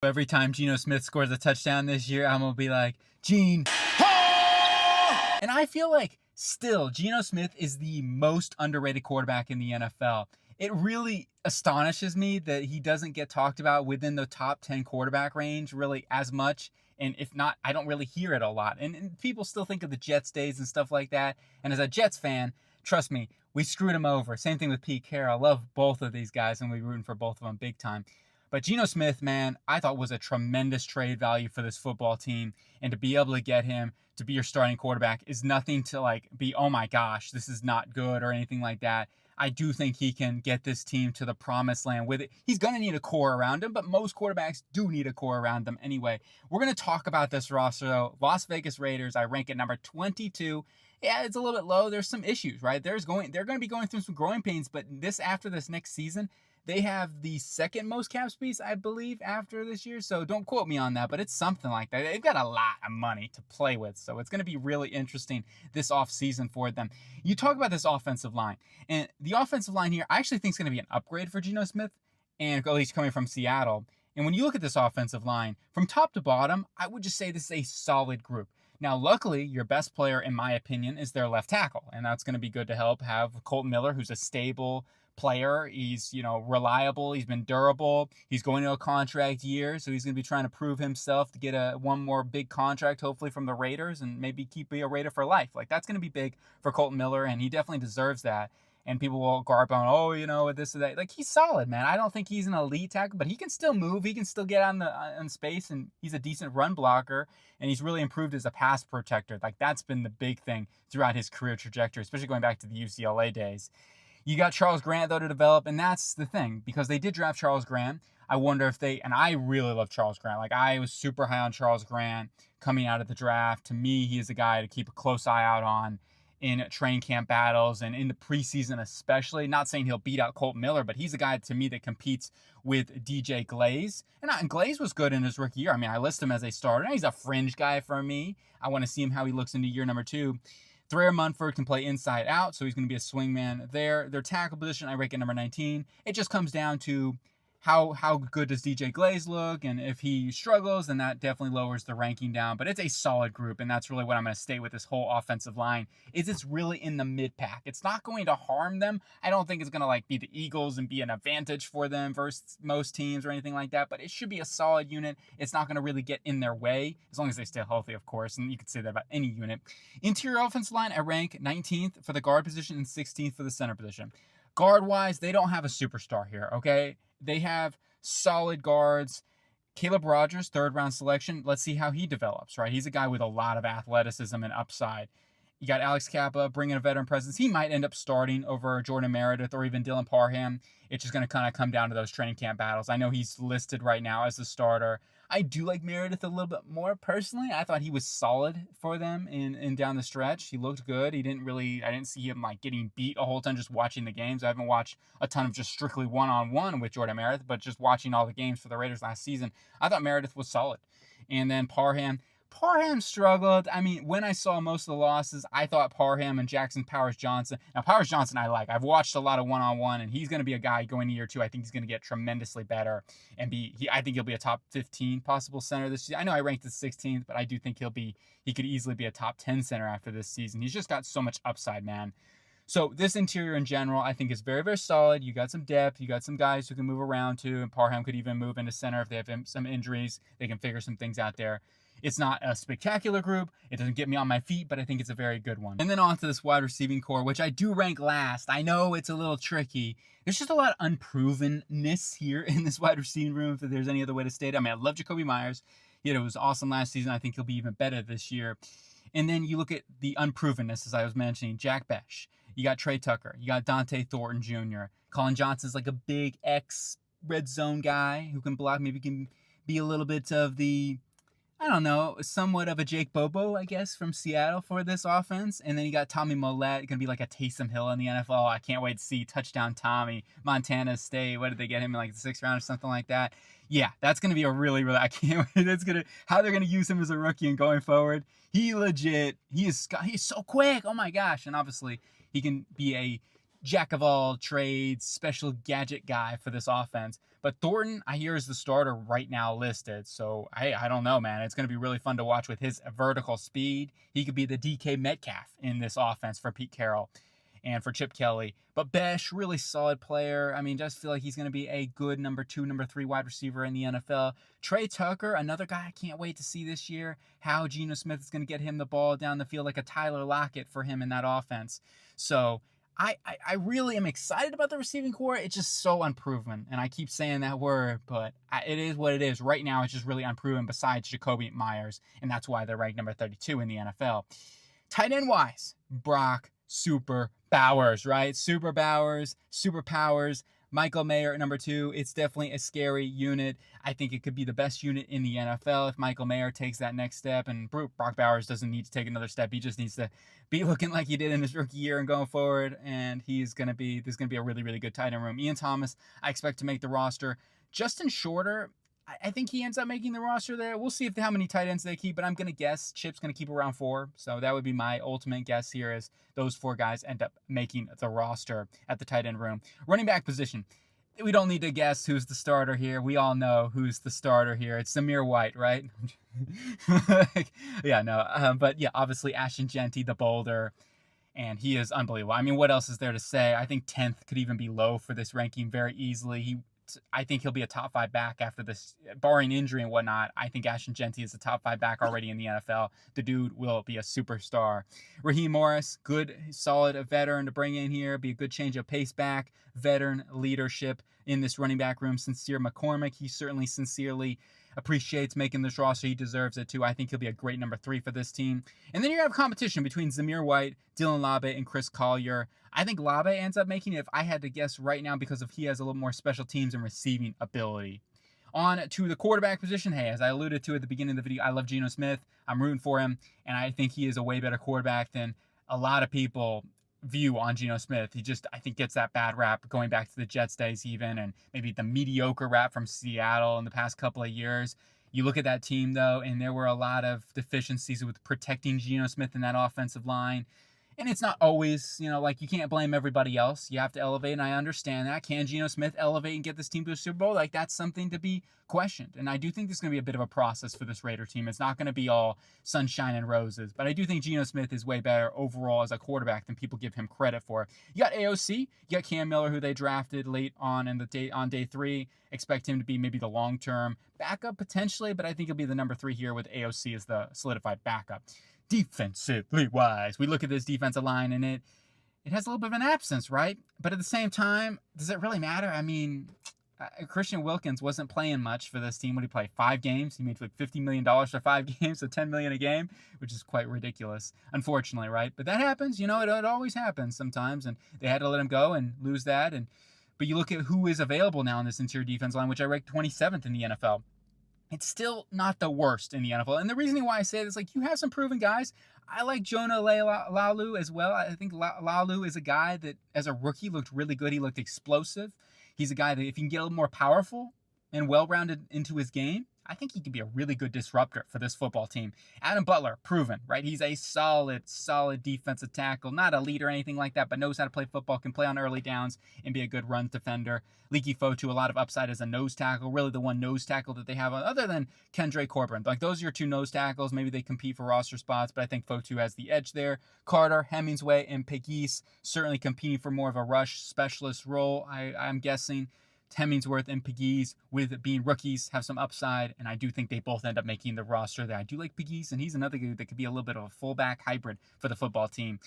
Every time Geno Smith scores a touchdown this year, I'm going to be like, Gene. And I feel like still Geno Smith is the most underrated quarterback in the NFL. It really astonishes me that he doesn't get talked about within the top 10 quarterback range really as much. And if not, I don't really hear it a lot. And people still think of the Jets days and stuff like that. And as a Jets fan, trust me, we screwed him over. Same thing with Pete Carroll. I love both of these guys, and we're rooting for both of them big time. But Geno Smith, man, I thought was a tremendous trade value for this football team. And to be able to get him to be your starting quarterback is nothing to like be, oh my gosh, this is not good or anything like that. I do think he can get this team to the promised land with it. He's going to need a core around him, but most quarterbacks do need a core around them anyway. We're going to talk about this roster, though. Las Vegas Raiders, I rank at number 22. Yeah, it's a little bit low. There's some issues, right? They're going to be going through some growing pains, but after this next season, they have the second most cap space, I believe, after this year. So don't quote me on that, but it's something like that. They've got a lot of money to play with. So it's going to be really interesting this offseason for them. You talk about this offensive line. And the offensive line here, I actually think is going to be an upgrade for Geno Smith, and at least coming from Seattle. And when you look at this offensive line, from top to bottom, I would just say this is a solid group. Now, luckily, your best player, in my opinion, is their left tackle. And that's going to be good to help have Colton Miller, who's a stable player. He's, reliable. He's been durable. He's going to a contract year, so he's going to be trying to prove himself to get one more big contract, hopefully from the Raiders, and maybe keep being a Raider for life. Like, that's going to be big for Colton Miller, and he definitely deserves that. And people will garp on, this or that. Like, he's solid, man. I don't think he's an elite tackle, but he can still move. He can still get on space, and he's a decent run blocker, and he's really improved as a pass protector. Like, that's been the big thing throughout his career trajectory, especially going back to the UCLA days. You got Charles Grant, though, to develop, and that's the thing, because they did draft Charles Grant. I wonder if and I really love Charles Grant. Like, I was super high on Charles Grant coming out of the draft. To me, he is a guy to keep a close eye out on in training camp battles and in the preseason especially. Not saying he'll beat out Colton Miller, but he's a guy to me that competes with DJ Glaze. And Glaze was good in his rookie year. I mean, I list him as a starter. He's a fringe guy for me. I want to see him how he looks into year number 2. Thayer Munford can play inside out, so he's going to be a swing man there. Their tackle position, I rank at number 19. It just comes down to how good does DJ Glaze look, and if he struggles, then that definitely lowers the ranking down. But it's a solid group, and that's really what I'm going to stay with this whole offensive line, is it's really in the mid-pack. It's not going to harm them. I don't think it's going to be the Eagles and be an advantage for them versus most teams or anything like that, but it should be a solid unit. It's not going to really get in their way, as long as they stay healthy, of course, and you could say that about any unit. Interior offensive line, I rank 19th for the guard position and 16th for the center position. Guard-wise, they don't have a superstar here, okay? They have solid guards. Caleb Rogers, third-round selection. Let's see how he develops, right? He's a guy with a lot of athleticism and upside. You got Alex Kappa bringing a veteran presence. He might end up starting over Jordan Meredith or even Dylan Parham. It's just going to kind of come down to those training camp battles. I know he's listed right now as the starter. I do like Meredith a little bit more personally. I thought he was solid for them in down the stretch. He looked good. I didn't see him getting beat a whole ton just watching the games. I haven't watched a ton of just strictly one-on-one with Jordan Meredith, but just watching all the games for the Raiders last season, I thought Meredith was solid. And then Parham struggled. I mean, when I saw most of the losses, I thought Parham and Jackson Powers-Johnson. Now, Powers-Johnson I like. I've watched a lot of one-on-one, and he's going to be a guy going to year 2. I think he's going to get tremendously better and I think he'll be a top 15 possible center this season. I know I ranked the 16th, but I do think he could easily be a top 10 center after this season. He's just got so much upside, man. So this interior in general, I think is very, very solid. You got some depth. You got some guys who can move around too, and Parham could even move into center if they have some injuries. They can figure some things out there. It's not a spectacular group. It doesn't get me on my feet, but I think it's a very good one. And then on to this wide receiving core, which I do rank last. I know it's a little tricky. There's just a lot of unprovenness here in this wide receiving room, if there's any other way to state it. I mean, I love Jacoby Myers. It was awesome last season. I think he'll be even better this year. And then you look at the unprovenness, as I was mentioning. Jack Besh. You got Trey Tucker. You got Dante Thornton Jr. Colin Johnson's like a big red zone guy who can block. Maybe can be a little bit of somewhat of a Jake Bobo, I guess, from Seattle for this offense. And then you got Tommy Mollett, going to be like a Taysom Hill in the NFL. I can't wait to see touchdown Tommy. Montana State, what did they get him in the 6th round or something like that? Yeah, that's going to be a really, really, I can't wait. How they're going to use him as a rookie and going forward. He's so quick. Oh my gosh. And obviously he can be a jack of all trades, special gadget guy for this offense. But Thornton, I hear, is the starter right now listed. So I don't know, man. It's going to be really fun to watch with his vertical speed. He could be the DK Metcalf in this offense for Pete Carroll and for Chip Kelly. But Besh, really solid player. I mean, just feel like he's going to be a good number 2, number 3 wide receiver in the NFL. Trey Tucker, another guy I can't wait to see this year. How Geno Smith is going to get him the ball down the field like a Tyler Lockett for him in that offense. So I really am excited about the receiving core. It's just so unproven. And I keep saying that word, but it is what it is. Right now, it's just really unproven besides Jacoby Myers. And that's why they're ranked number 32 in the NFL. Tight end wise, Brock Super Bowers, right? Super Bowers, super powers. Michael Mayer at number 2. It's definitely a scary unit. I think it could be the best unit in the NFL if Michael Mayer takes that next step. And Brock Bowers doesn't need to take another step. He just needs to be looking like he did in his rookie year and going forward. And there's going to be a really, really good tight end room. Ian Thomas, I expect to make the roster. Justin Shorter, I think he ends up making the roster there. We'll see how many tight ends they keep, but I'm going to guess Chip's going to keep around 4. So that would be my ultimate guess here, is those 4 guys end up making the roster at the tight end room. Running back position. We don't need to guess who's the starter here. We all know who's the starter here. It's Zamir White, right? Yeah, no. But yeah, obviously Ashton Jeanty, the boulder. And he is unbelievable. I mean, what else is there to say? I think 10th could even be low for this ranking very easily. I think he'll be a top 5 back after this, barring injury and whatnot. I think Ashton Jeanty is a top 5 back already in the NFL. The dude will be a superstar. Raheem Morris, good, solid veteran to bring in here. Be a good change of pace back. Veteran leadership in this running back room. Sincere McCormick, he certainly sincerely appreciates making this roster. He deserves it too. I think he'll be a great number 3 for this team. And then you have competition between Zamir White, Dylan Labe, and Chris Collier. I think Labe ends up making it if I had to guess right now, because he has a little more special teams and receiving ability. On to the quarterback position. Hey, as I alluded to at the beginning of the video, I love Geno Smith. I'm rooting for him, and I think he is a way better quarterback than a lot of people view on Geno Smith. He just, I think, gets that bad rap going back to the Jets days even, and maybe the mediocre rap from Seattle in the past couple of years. You look at that team, though, and there were a lot of deficiencies with protecting Geno Smith in that offensive line. And it's not always, like, you can't blame everybody else. You have to elevate, and I understand that. Can Geno Smith elevate and get this team to a Super Bowl? Like, that's something to be questioned. And I do think there's going to be a bit of a process for this Raider team. It's not going to be all sunshine and roses. But I do think Geno Smith is way better overall as a quarterback than people give him credit for. You got AOC. You got Cam Miller, who they drafted late on day 3. Expect him to be maybe the long-term backup potentially, but I think he'll be the number 3 here with AOC as the solidified backup. Defensively wise, we look at this defensive line and it has a little bit of an absence, right? But at the same time, does it really matter? I mean, Christian Wilkins wasn't playing much for this team. When he played 5 games, he made like $50 million for 5 games, so $10 million a game, which is quite ridiculous, unfortunately, right? But that happens, it always happens sometimes, and they had to let him go and lose that. But you look at who is available now in this interior defense line, which I ranked 27th in the NFL. It's still not the worst in the NFL. And the reason why I say this, like, you have some proven guys. I like Jonah Lalu as well. I think Lalu is a guy that, as a rookie, looked really good. He looked explosive. He's a guy that, if he can get a little more powerful and well-rounded into his game, I think he could be a really good disruptor for this football team. Adam Butler, proven, right? He's a solid defensive tackle. Not a leader or anything like that, but knows how to play football, can play on early downs, and be a good run defender. Leaky Fotu, a lot of upside as a nose tackle. Really the one nose tackle that they have, other than Kendra Corbin. Like, those are your 2 nose tackles. Maybe they compete for roster spots, but I think Fotu has the edge there. Carter, Hemingway, and Pegues certainly competing for more of a rush specialist role, I'm guessing. Hemmingsworth and Pegues, with being rookies, have some upside, and I do think they both end up making the roster there. I do like Pegues, and he's another guy that could be a little bit of a fullback hybrid for the football team.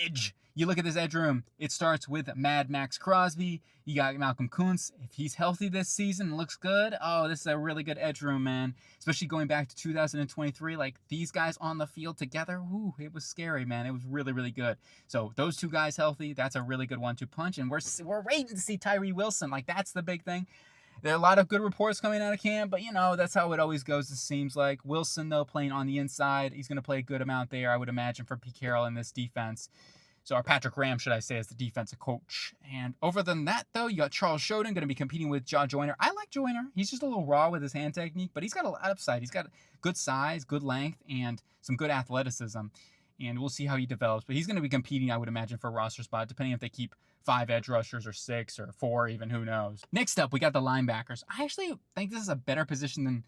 Edge. You look at this edge room, it starts with Mad Max Crosby. You got Malcolm Kuntz. If he's healthy this season and looks good, this is a really good edge room, man. Especially going back to 2023, like, these guys on the field together, it was scary, man. It was really, really good. So those 2 guys healthy, that's a really good 1-2 punch. And we're waiting to see Tyree Wilson. Like, that's the big thing. There are a lot of good reports coming out of camp, but, that's how it always goes, it seems like. Wilson, though, playing on the inside, he's going to play a good amount there, I would imagine, for Pete Carroll in this defense. So, our Patrick Graham, should I say, is the defensive coach. And over than that, though, you got Charles Shoden going to be competing with Jaw Joyner. I like Joyner. He's just a little raw with his hand technique, but he's got a lot of upside. He's got good size, good length, and some good athleticism. And we'll see how he develops. But he's going to be competing, I would imagine, for a roster spot, depending if they keep 5 edge rushers or 6 or 4 even, who knows. Next up, we got the linebackers. I actually think this is a better position than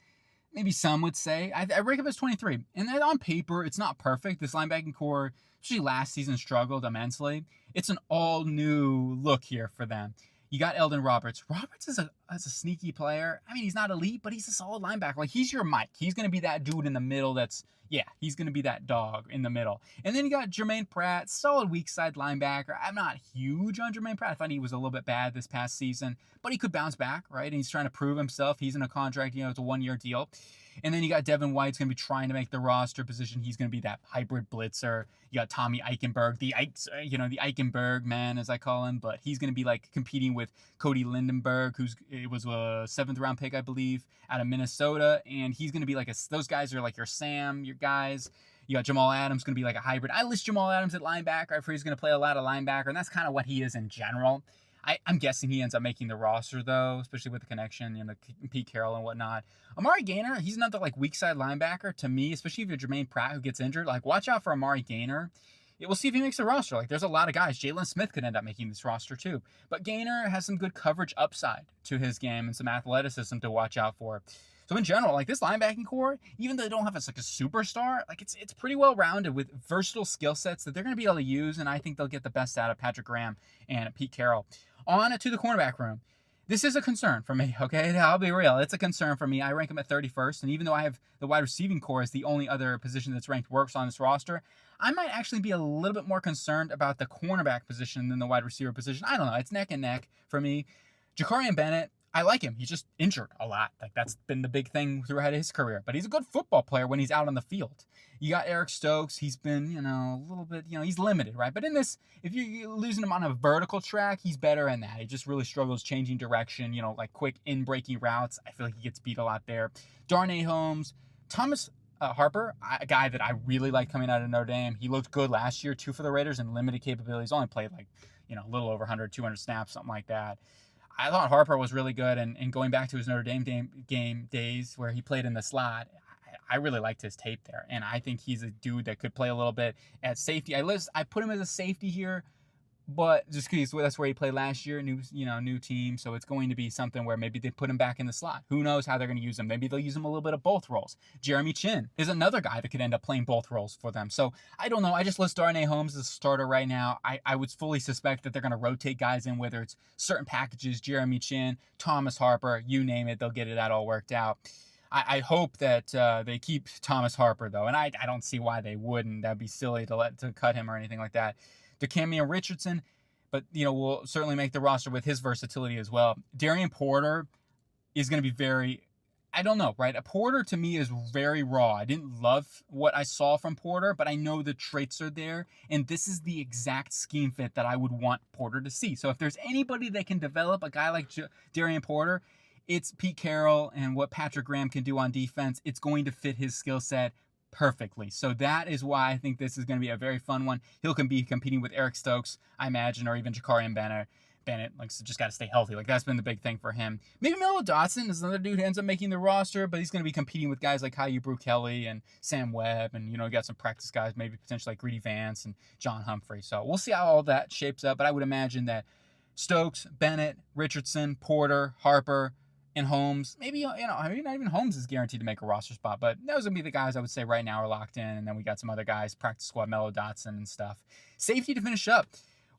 maybe some would say. I rank him as 23. And then on paper, it's not perfect. This linebacking core, especially last season, struggled immensely. It's an all-new look here for them. You got Eldon Roberts. Roberts is a sneaky player. I mean, he's not elite, but he's a solid linebacker. Like, he's your Mike. He's going to be that dude in the middle he's going to be that dog in the middle. And then you got Jermaine Pratt, solid weak side linebacker. I'm not huge on Jermaine Pratt. I thought he was a little bit bad this past season, but he could bounce back, right? And he's trying to prove himself. He's in a contract, it's a 1-year deal. And then you got Devin White's going to be trying to make the roster position. He's going to be that hybrid blitzer. You got Tommy Eichenberg, the Eichenberg man, as I call him, but he's going to be like competing with Cody Lindenberg, it was a 7th round pick, I believe, out of Minnesota. And he's going to be like those guys are like your Sam, your guys. You got Jamal Adams going to be like a hybrid. I list Jamal Adams at linebacker. I feel he's going to play a lot of linebacker, and that's kind of what he is in general. I'm guessing he ends up making the roster, though, especially with the connection, Pete Carroll and whatnot. Amari Gaynor, he's another, weak side linebacker to me, especially if you're Jermaine Pratt who gets injured. Watch out for Amari Gaynor. We'll see if he makes the roster. There's a lot of guys. Jalen Smith could end up making this roster, too. But Gaynor has some good coverage upside to his game and some athleticism to watch out for. So in general, this linebacking core, even though they don't have a superstar, it's pretty well rounded with versatile skill sets that they're going to be able to use, and I think they'll get the best out of Patrick Graham and Pete Carroll. On to the cornerback room. This is a concern for me, okay? I'll be real. It's a concern for me. I rank him at 31st, and even though I have the wide receiving core as the only other position that's ranked worse on this roster, I might actually be a little bit more concerned about the cornerback position than the wide receiver position. I don't know. It's neck and neck for me. Ja'Cory Bennett, I like him. He's just injured a lot. That's been the big thing throughout his career. But he's a good football player when he's out on the field. You got Eric Stokes. He's been, a little bit, he's limited, right? But in this, if you're losing him on a vertical track, he's better in that. He just really struggles changing direction, quick in-breaking routes. I feel like he gets beat a lot there. Darnay Holmes. Thomas Harper, a guy that I really like coming out of Notre Dame. He looked good last year, too, for the Raiders and limited capabilities. Only played, a little over 100, 200 snaps, something like that. I thought Harper was really good, and going back to his Notre Dame game days where he played in the slot, I really liked his tape there, and I think he's a dude that could play a little bit at safety. I put him as a safety here, but just because that's where he played last year, new team, so it's going to be something where maybe they put him back in the slot. Who knows how they're going to use him? Maybe they'll use him a little bit of both roles. Jeremy Chin is another guy that could end up playing both roles for them. So I don't know. I just list Darnay Holmes as a starter right now. I would fully suspect that they're going to rotate guys in, whether it's certain packages, Jeremy Chin, Thomas Harper, you name it, they'll get that all worked out. I hope that they keep Thomas Harper, though, and I don't see why they wouldn't. That'd be silly to cut him or anything like that. DeCamian Richardson, but, will certainly make the roster with his versatility as well. Darian Porter is going to be very, I don't know, right? Porter, to me, is very raw. I didn't love what I saw from Porter, but I know the traits are there, and this is the exact scheme fit that I would want Porter to see. So if there's anybody that can develop a guy like Darian Porter, it's Pete Carroll, and what Patrick Graham can do on defense, it's going to fit his skill set perfectly. So that is why I think this is going to be a very fun one. He'll be competing with Eric Stokes, I imagine, or even Ja'Cory Bennett. So just got to stay healthy. That's been the big thing for him. Maybe Melo Dotson is another dude who ends up making the roster, but he's going to be competing with guys like Caillou Kelly and Sam Webb, and, you got some practice guys, maybe potentially like Greedy Vance and John Humphrey. So we'll see how all that shapes up, but I would imagine that Stokes, Bennett, Richardson, Porter, Harper, and Holmes, maybe not even Holmes is guaranteed to make a roster spot, but those would be the guys I would say right now are locked in, and then we got some other guys, practice squad, Melo Dotson and stuff. Safety to finish up.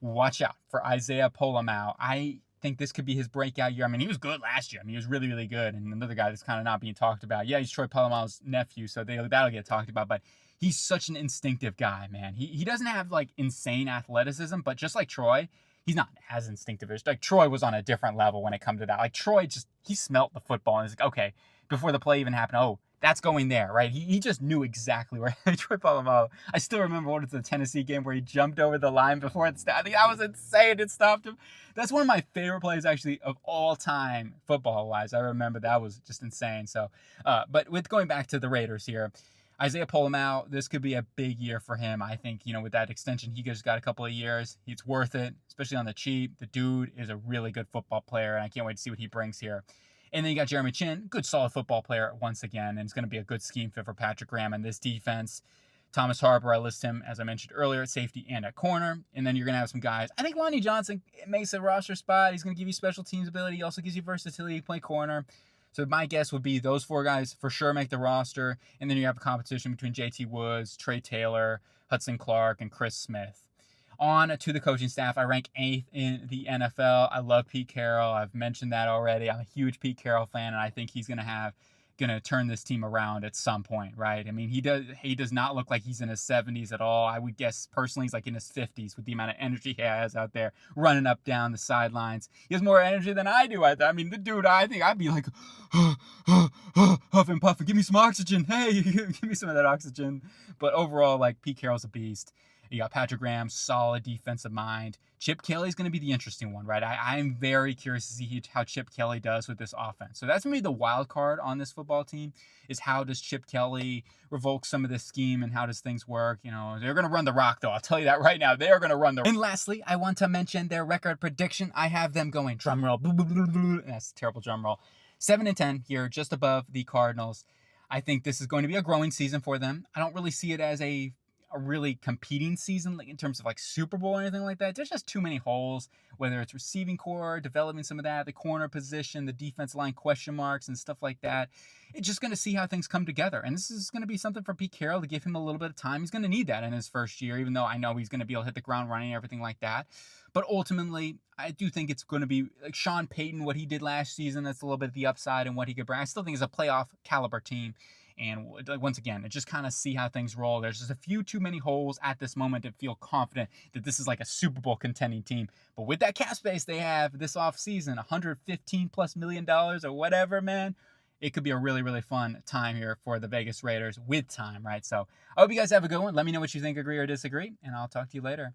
Watch out for Isaiah Pola-Mao. I think this could be his breakout year. I mean, he was good last year. I mean, he was really, really good, and another guy that's kind of not being talked about. Yeah, he's Troy Polamalu's nephew, so that'll get talked about, but he's such an instinctive guy, man. He doesn't have, insane athleticism, but just like Troy, he's not as instinctive. Troy was on a different level when it comes to that. Troy he smelt the football and he's like, okay, before the play even happened, oh, that's going there, right? He just knew exactly where Troy Polamalu. I still remember what was the Tennessee game where he jumped over the line before it stopped. I think that was insane. It stopped him. That's one of my favorite plays, actually, of all time, football-wise. I remember that was just insane. So, but with going back to the Raiders here, Isaiah Pola-Mao, this could be a big year for him. I think, with that extension, he just got a couple of years. It's worth it, especially on the cheap. The dude is a really good football player, and I can't wait to see what he brings here. And then you got Jeremy Chin, good solid football player once again, and it's going to be a good scheme fit for Patrick Graham and this defense. Thomas Harper, I list him, as I mentioned earlier, at safety and at corner. And then you're going to have some guys. I think Lonnie Johnson makes a roster spot. He's going to give you special teams ability. He also gives you versatility to play corner. So my guess would be those 4 guys for sure make the roster. And then you have a competition between JT Woods, Trey Taylor, Hudson Clark, and Chris Smith. On to the coaching staff, I rank 8th in the NFL. I love Pete Carroll. I've mentioned that already. I'm a huge Pete Carroll fan, and I think he's going to turn this team around at some point, right? I mean, he does not look like he's in his 70s at all. I would guess personally he's like in his 50s with the amount of energy he has out there running up down the sidelines. He has more energy than I do. I mean, the dude, I think I'd be like huffing puffing, give me some oxygen. Hey, give me some of that oxygen. But overall, like, Pete Carroll's a beast. You got Patrick Graham, solid defensive mind. Chip Kelly's going to be the interesting one, right? I'm very curious to see how Chip Kelly does with this offense. So that's going to be the wild card on this football team, is how does Chip Kelly revoke some of this scheme and how does things work? You know, they're going to run the rock, though. I'll tell you that right now. They are going to run the rock. And lastly, I want to mention their record prediction. I have them going, drum roll, that's a terrible drum roll, 7-10 here, just above the Cardinals. I think this is going to be a growing season for them. I don't really see it as a really competing season, like in terms of like Super Bowl or anything like that. There's just too many holes, whether it's receiving core, developing some of that, the corner position, the defense line question marks and stuff like that. It's just going to see how things come together. And this is going to be something for Pete Carroll to give him a little bit of time. He's going to need that in his first year, even though I know he's going to be able to hit the ground running and everything like that. But ultimately, I do think it's going to be like Sean Payton, what he did last season. That's a little bit of the upside and what he could bring. I still think it's a playoff caliber team. And once again, just kind of see how things roll. There's just a few too many holes at this moment to feel confident that this is like a Super Bowl contending team. But with that cap space they have this offseason, $115+ million or whatever, man, it could be a really, really fun time here for the Vegas Raiders with time, right? So I hope you guys have a good one. Let me know what you think, agree or disagree, and I'll talk to you later.